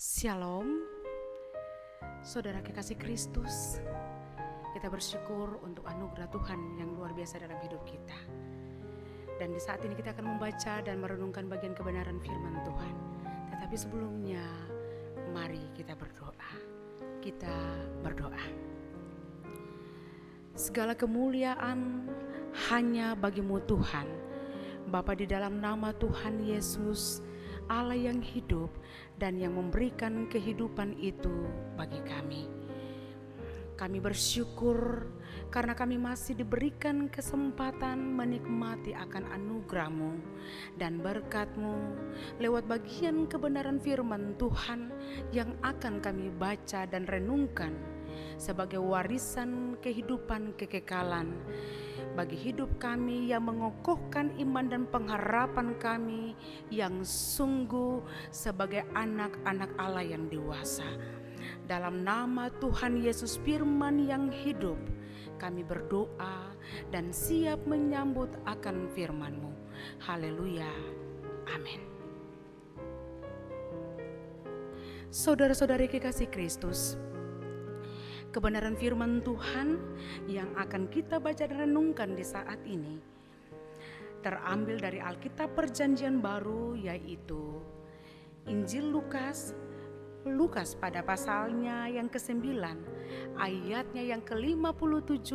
Shalom, saudara kekasih Kristus. Kita bersyukur untuk anugerah Tuhan yang luar biasa dalam hidup kita. Dan di saat ini kita akan membaca dan merenungkan bagian kebenaran firman Tuhan. Tetapi sebelumnya, mari kita berdoa. Kita berdoa. Segala kemuliaan hanya bagi-Mu Tuhan, Bapa, di dalam nama Tuhan Yesus, Allah yang hidup dan yang memberikan kehidupan itu bagi kami. Kami bersyukur karena kami masih diberikan kesempatan menikmati akan anugerah-Mu dan berkat-Mu lewat bagian kebenaran firman Tuhan yang akan kami baca dan renungkan sebagai warisan kehidupan kekekalan bagi hidup kami yang mengokohkan iman dan pengharapan kami yang sungguh sebagai anak-anak Allah yang dewasa. Dalam nama Tuhan Yesus firman yang hidup, kami berdoa dan siap menyambut akan firman-Mu. Haleluya. Amin. Saudara-saudari kekasih Kristus, kebenaran firman Tuhan yang akan kita baca dan renungkan di saat ini terambil dari Alkitab Perjanjian Baru, yaitu Injil Lukas pada pasalnya yang ke-9, ayatnya yang ke-57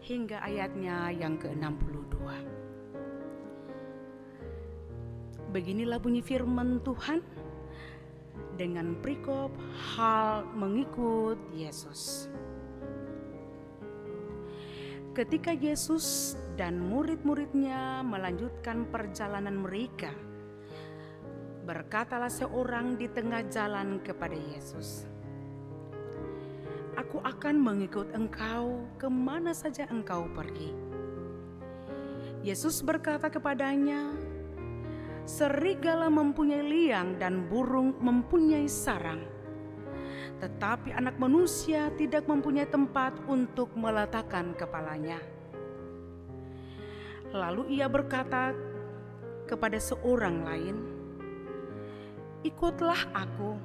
hingga ayatnya yang ke-62. Beginilah bunyi firman Tuhan dengan perikop hal mengikut Yesus. Ketika Yesus dan murid-muridnya melanjutkan perjalanan mereka, berkatalah seorang di tengah jalan kepada Yesus, "Aku akan mengikut engkau kemana saja engkau pergi." Yesus berkata kepadanya, "Serigala mempunyai liang dan burung mempunyai sarang, tetapi Anak Manusia tidak mempunyai tempat untuk meletakkan kepalanya." Lalu ia berkata kepada seorang lain, "Ikutlah aku."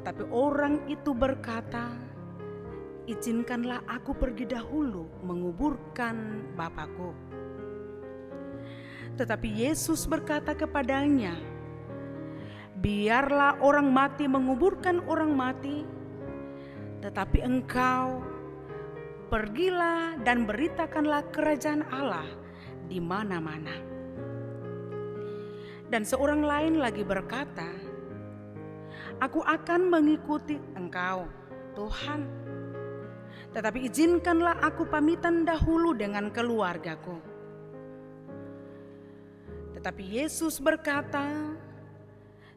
Tetapi orang itu berkata, "Izinkanlah aku pergi dahulu menguburkan Bapakku." Tetapi Yesus berkata kepadanya, "Biarlah orang mati menguburkan orang mati, tetapi engkau pergilah dan beritakanlah kerajaan Allah di mana-mana." Dan seorang lain lagi berkata, "Aku akan mengikuti engkau, Tuhan, tetapi izinkanlah aku pamitan dahulu dengan keluargaku." Tetapi Yesus berkata,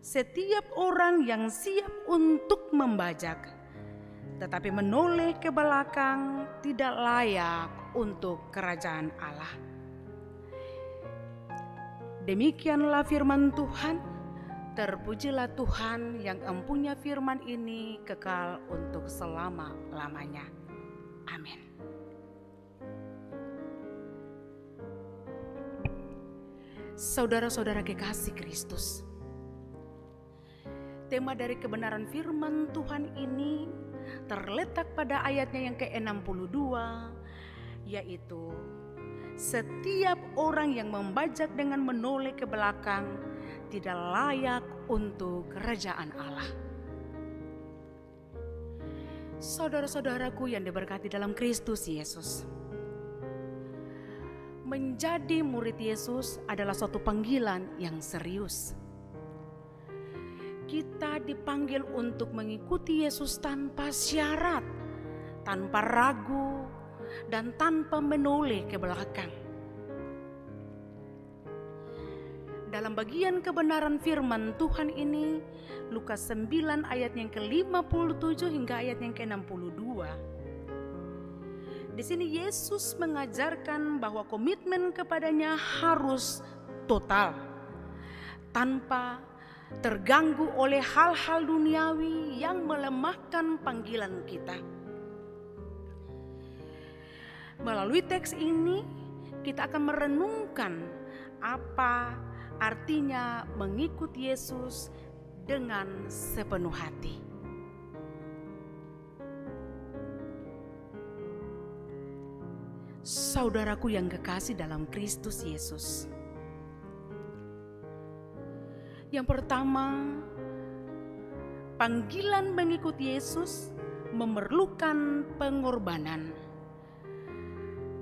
"Setiap orang yang siap untuk membajak, tetapi menoleh ke belakang, tidak layak untuk kerajaan Allah." Demikianlah firman Tuhan. Terpujilah Tuhan yang empunya firman ini kekal untuk selama-lamanya. Amin. Saudara-saudara kekasih Kristus, tema dari kebenaran firman Tuhan ini terletak pada ayatnya yang ke-62, yaitu setiap orang yang membajak dengan menoleh ke belakang tidak layak untuk kerajaan Allah. Saudara-saudaraku yang diberkati dalam Kristus Yesus, menjadi murid Yesus adalah suatu panggilan yang serius. Kita dipanggil untuk mengikuti Yesus tanpa syarat, tanpa ragu, dan tanpa menoleh ke belakang. Dalam bagian kebenaran firman Tuhan ini, Lukas 9 ayat yang ke-57 hingga ayat yang ke-62. Di sini Yesus mengajarkan bahwa komitmen kepadanya harus total, tanpa terganggu oleh hal-hal duniawi yang melemahkan panggilan kita. Melalui teks ini, kita akan merenungkan apa artinya mengikut Yesus dengan sepenuh hati. Saudaraku yang kekasih dalam Kristus Yesus, yang pertama, panggilan mengikuti Yesus memerlukan pengorbanan.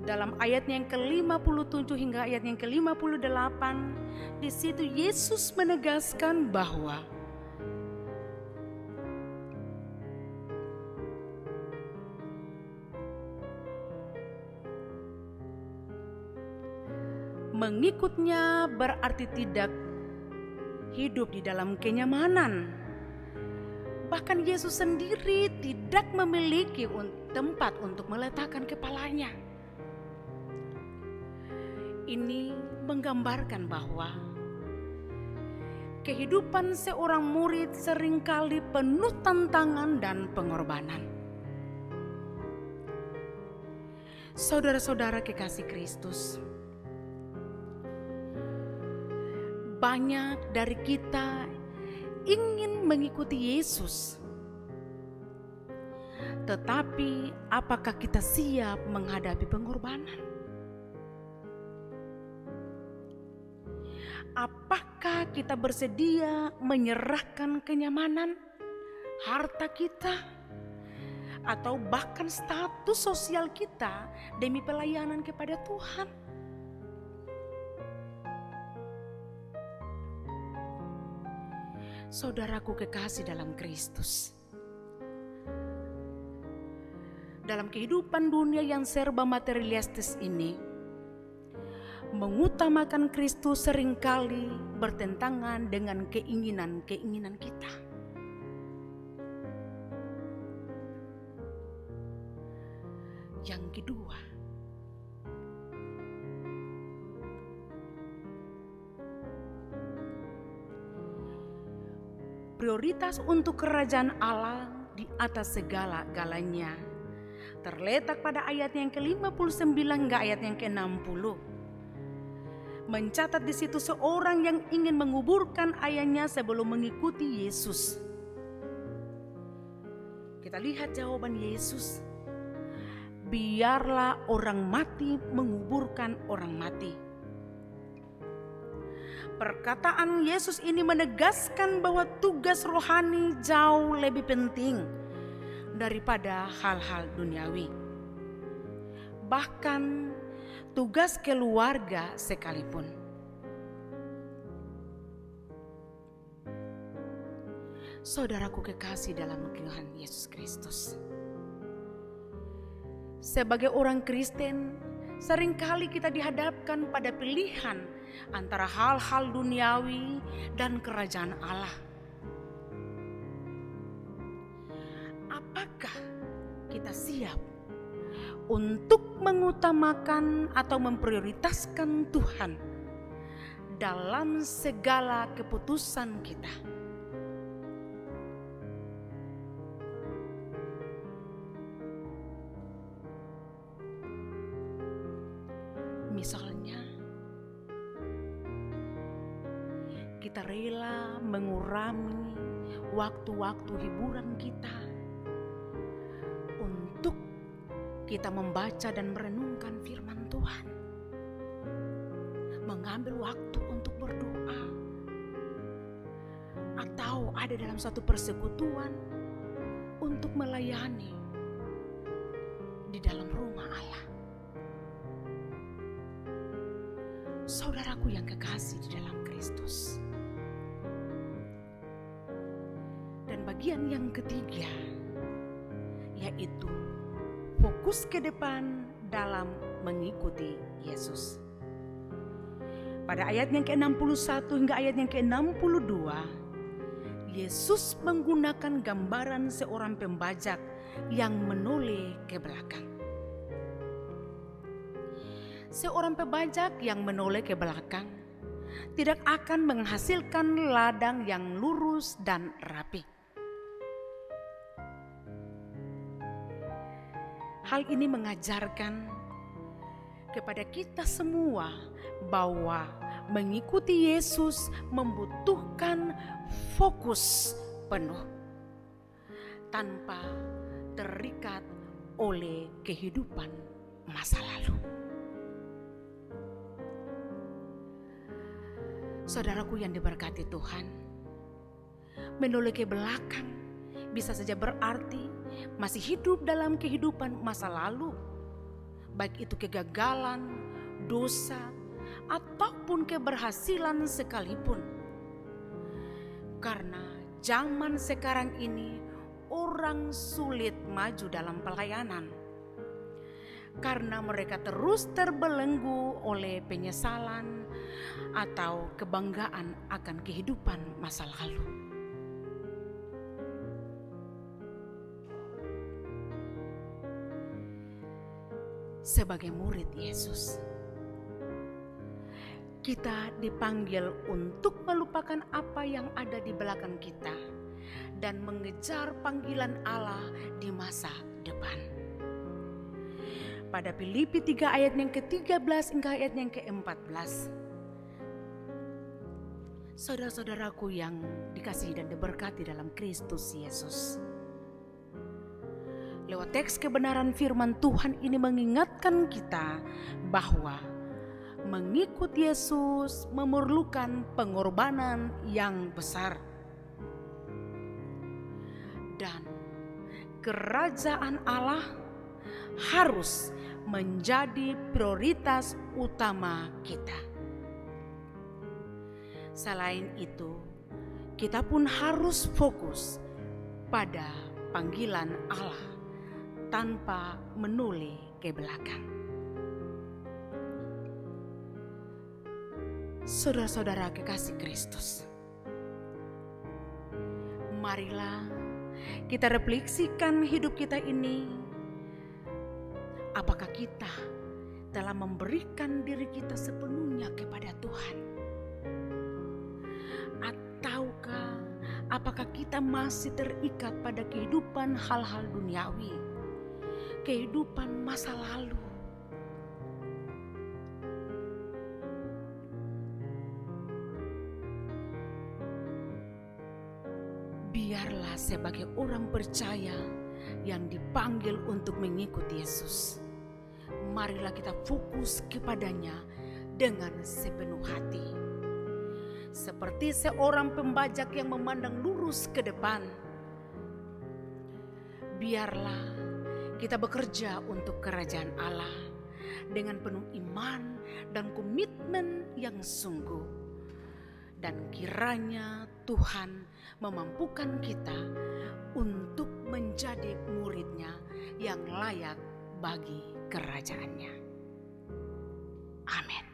Dalam ayatnya yang ke-57 hingga ayat yang ke-58, di situ Yesus menegaskan bahwa mengikutnya berarti tidak hidup di dalam kenyamanan. Bahkan Yesus sendiri tidak memiliki tempat untuk meletakkan kepalanya. Ini menggambarkan bahwa kehidupan seorang murid seringkali penuh tantangan dan pengorbanan. Saudara-saudara kekasih Kristus, banyak dari kita ingin mengikuti Yesus, tetapi apakah kita siap menghadapi pengorbanan? Apakah kita bersedia menyerahkan kenyamanan, harta kita, atau bahkan status sosial kita demi pelayanan kepada Tuhan? Saudaraku kekasih dalam Kristus, dalam kehidupan dunia yang serba materialistis ini, mengutamakan Kristus seringkali bertentangan dengan keinginan-keinginan kita. Yang kedua, prioritas untuk kerajaan Allah di atas segala-galanya terletak pada ayat yang ke-59 hingga ayat yang ke-60. Mencatat di situ seorang yang ingin menguburkan ayahnya sebelum mengikuti Yesus. Kita lihat jawaban Yesus. Biarlah orang mati menguburkan orang mati. Perkataan Yesus ini menegaskan bahwa tugas rohani jauh lebih penting daripada hal-hal duniawi. Bahkan tugas keluarga sekalipun. Saudaraku kekasih dalam Tuhan Yesus Kristus, sebagai orang Kristen, seringkali kita dihadapkan pada pilihan antara hal-hal duniawi dan kerajaan Allah. Apakah kita siap untuk mengutamakan atau memprioritaskan Tuhan dalam segala keputusan kita? Misalnya, kita rela mengurangi waktu-waktu hiburan kita untuk kita membaca dan merenungkan firman Tuhan, mengambil waktu untuk berdoa, atau ada dalam satu persekutuan untuk melayani di dalam rumah Allah. Saudaraku yang kekasih di dalam Kristus. Dan bagian yang ketiga, yaitu fokus ke depan dalam mengikuti Yesus. Pada ayat yang ke-61 hingga ayat yang ke-62, Yesus menggunakan gambaran seorang pembajak yang menoleh ke belakang. Seorang pembajak yang menoleh ke belakang tidak akan menghasilkan ladang yang lurus dan rapi. Hal ini mengajarkan kepada kita semua bahwa mengikuti Yesus membutuhkan fokus penuh tanpa terikat oleh kehidupan masa lalu. Saudaraku yang diberkati Tuhan, menoleh ke belakang bisa saja berarti masih hidup dalam kehidupan masa lalu, baik itu kegagalan, dosa, ataupun keberhasilan sekalipun. Karena zaman sekarang ini orang sulit maju dalam pelayanan karena mereka terus terbelenggu oleh penyesalan atau kebanggaan akan kehidupan masa lalu. Sebagai murid Yesus, kita dipanggil untuk melupakan apa yang ada di belakang kita dan mengejar panggilan Allah di masa depan. Pada Filipi 3 ayat yang ke-13 hingga ayat yang ke-14. Saudara-saudaraku yang dikasihi dan diberkati dalam Kristus Yesus. Lewat teks kebenaran firman Tuhan ini mengingatkan kita bahwa mengikut Yesus memerlukan pengorbanan yang besar. Dan kerajaan Allah harus menjadi prioritas utama kita. Selain itu, kita pun harus fokus pada panggilan Allah tanpa menoleh ke belakang. Saudara-saudara kekasih Kristus, marilah kita refleksikan hidup kita ini. Apakah kita telah memberikan diri kita sepenuhnya kepada Tuhan? Ataukah apakah kita masih terikat pada kehidupan hal-hal duniawi, kehidupan masa lalu? Biarlah sebagai orang percaya yang dipanggil untuk mengikuti Yesus, marilah kita fokus kepadanya dengan sepenuh hati. Seperti seorang pembajak yang memandang lurus ke depan, biarlah kita bekerja untuk kerajaan Allah dengan penuh iman dan komitmen yang sungguh. Dan kiranya Tuhan memampukan kita untuk menjadi murid-Nya yang layak bagi kerajaannya. Amin.